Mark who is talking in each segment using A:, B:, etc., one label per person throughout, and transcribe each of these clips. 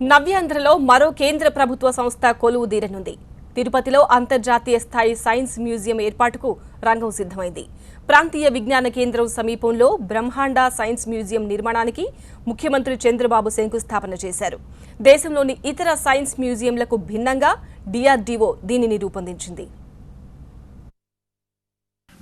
A: నవ్యాంధ్రలో మరో కేంద్ర ప్రభుత్వ సంస్థ కొలువుదీరనుంది. తిరుపతిలో అంతర్జాతీయ స్థాయి సైన్స్ మ్యూజియం ఏర్పాటుకు రంగం సిద్ధమైంది. ప్రాంతీయ విజ్ఞాన కేంద్రం సమీపంలో బ్రహ్మాండ సైన్స్ మ్యూజియం నిర్మాణానికి ముఖ్యమంత్రి చంద్రబాబు శంకుస్థాపన చేశారు. దేశంలోని ఇతర సైన్స్ మ్యూజియంలకు భిన్నంగా డిఆర్డీఓ దీనిని రూపొందించింది.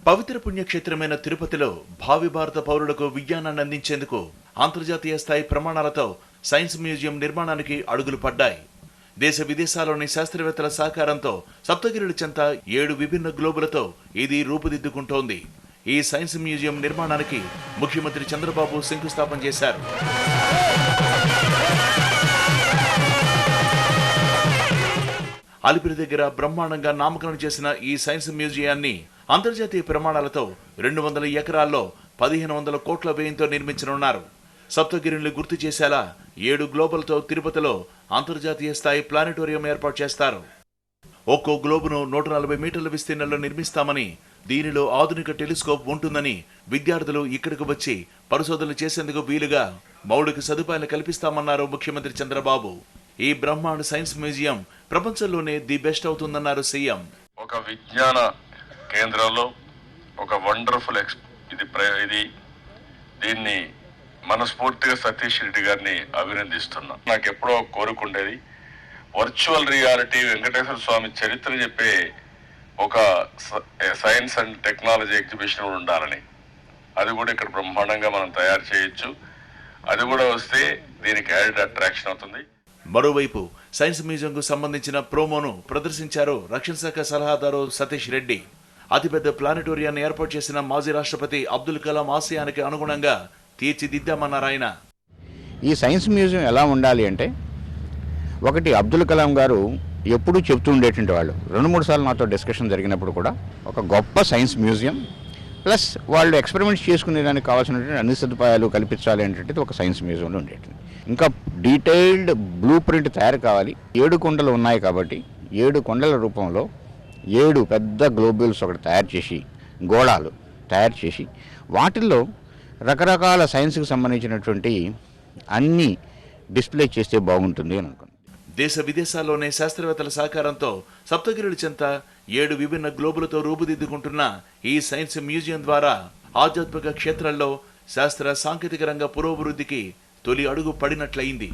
B: పవిత్ర పుణ్యక్షేత్రమైన తిరుపతిలో భావి భారత పౌరులకు విజ్ఞానాన్ని అందించేందుకు అంతర్జాతీయ స్థాయి ప్రమాణాలతో సైన్స్ మ్యూజియం నిర్మాణానికి అడుగులు పడ్డాయి. దేశ విదేశాల్లోని శాస్త్రవేత్తల సహకారంతో సప్తగిరుల చెంత 7 విభిన్న గ్లోబులతో ఇది రూపుదిద్దుకుంటోంది. ఈ సైన్స్ మ్యూజియం నిర్మాణానికి ముఖ్యమంత్రి చంద్రబాబు శంకుస్థాపన చేశారు. అలిపిరి దగ్గర బ్రహ్మాండంగా నామకరణం చేసిన ఈ సైన్స్ మ్యూజియాన్ని అంతర్జాతీయ ప్రమాణాలతో 200 ఎకరాల్లో 1500 కోట్ల వ్యయంతో నిర్మించనున్నారు. సప్తగిరిని గుర్తు చేసేలా 7 గ్లోబులతో తిరుపతిలో అంతర్జాతీయ స్థాయి ప్లానెటోరియం ఏర్పాటు చేస్తారు. ఒక్కో గ్లోబును 140 మీటర్ల విస్తీర్ణంలో నిర్మిస్తామని, దీనిలో ఆధునిక టెలిస్కోప్ ఉంటుందని, విద్యార్థులు ఇక్కడికి వచ్చి పరిశోధనలు చేసేందుకు వీలుగా మౌలిక సదుపాయాలు కల్పిస్తామన్నారు ముఖ్యమంత్రి చంద్రబాబు. ఈ బ్రహ్మాండ సైన్స్ మ్యూజియం ప్రపంచంలోనే ది బెస్ట్ అవుతుందన్నారు సీఎం.
C: ఒక విజ్ఞాన కేంద్రంలో ఒక వండర్ఫుల్ దీన్ని మనస్ఫూర్తిగా సతీష్ రెడ్డి గారిని అభినందిస్తున్నా. నాకు ఎప్పుడో కోరుకుండేది వర్చువల్ రియాలిటీ వెంకటేశ్వర స్వామి చరిత్ర చెప్పే ఒక సైన్స్ అండ్ టెక్నాలజీ ఎగ్జిబిషన్ ఉండాలని. అది కూడా ఇక్కడ బ్రహ్మాండంగా మనం తయారు చేయొచ్చు. అది కూడా వస్తే దీనికి యాడెడ్ అట్రాక్షన్ అవుతుంది.
B: మరోవైపు సైన్స్ మ్యూజియంకు సంబంధించిన ప్రోమోను ప్రదర్శించారు రక్షణ శాఖ సలహాదారు సతీష్ రెడ్డి. అతిపెద్ద ప్లానెటోరియాన్ని ఏర్పాటు చేసిన మాజీ రాష్ట్రపతి అబ్దుల్ కలాం ఆశయానికి అనుగుణంగా తీర్చిదిద్దామన్నారు ఆయన.
D: ఈ సైన్స్ మ్యూజియం ఎలా ఉండాలి అంటే, ఒకటి అబ్దుల్ కలాం గారు ఎప్పుడూ చెప్తూ ఉండేటువంటి వాళ్ళు, 2-3 సార్లు నాతో డిస్కషన్ జరిగినప్పుడు కూడా, ఒక గొప్ప సైన్స్ మ్యూజియం ప్లస్ వాళ్ళు ఎక్స్పెరిమెంట్స్ చేసుకునేదానికి కావాల్సినటువంటి అన్ని సదుపాయాలు కల్పించాలి అనేటువంటిది ఒక సైన్స్ మ్యూజియంలో ఉండేటువంటి. ఇంకా డీటెయిల్డ్ బ్లూ ప్రింట్ తయారు కావాలి. 7 కొండలు ఉన్నాయి కాబట్టి 7 కొండల రూపంలో 7 పెద్ద గ్లోబుల్స్ ఒకటి తయారు చేసి, గోళాలు తయారు చేసి, వాటిల్లో రకరకాల సైన్స్కి సంబంధించినటువంటి అన్ని డిస్ప్లే చేస్తే బాగుంటుంది అని అనుకున్నాను.
B: దేశ విదేశాల్లోనే శాస్త్రవేత్తల సహకారంతో సప్తగిరుల చెంత 7 విభిన్న గ్లోబులతో రూపుదిద్దుకుంటున్న ఈ సైన్స్ మ్యూజియం ద్వారా ఆధ్యాత్మిక క్షేత్రాల్లో శాస్త్ర సాంకేతిక రంగ పురోభివృద్ధికి తొలి అడుగు పడినట్లయింది.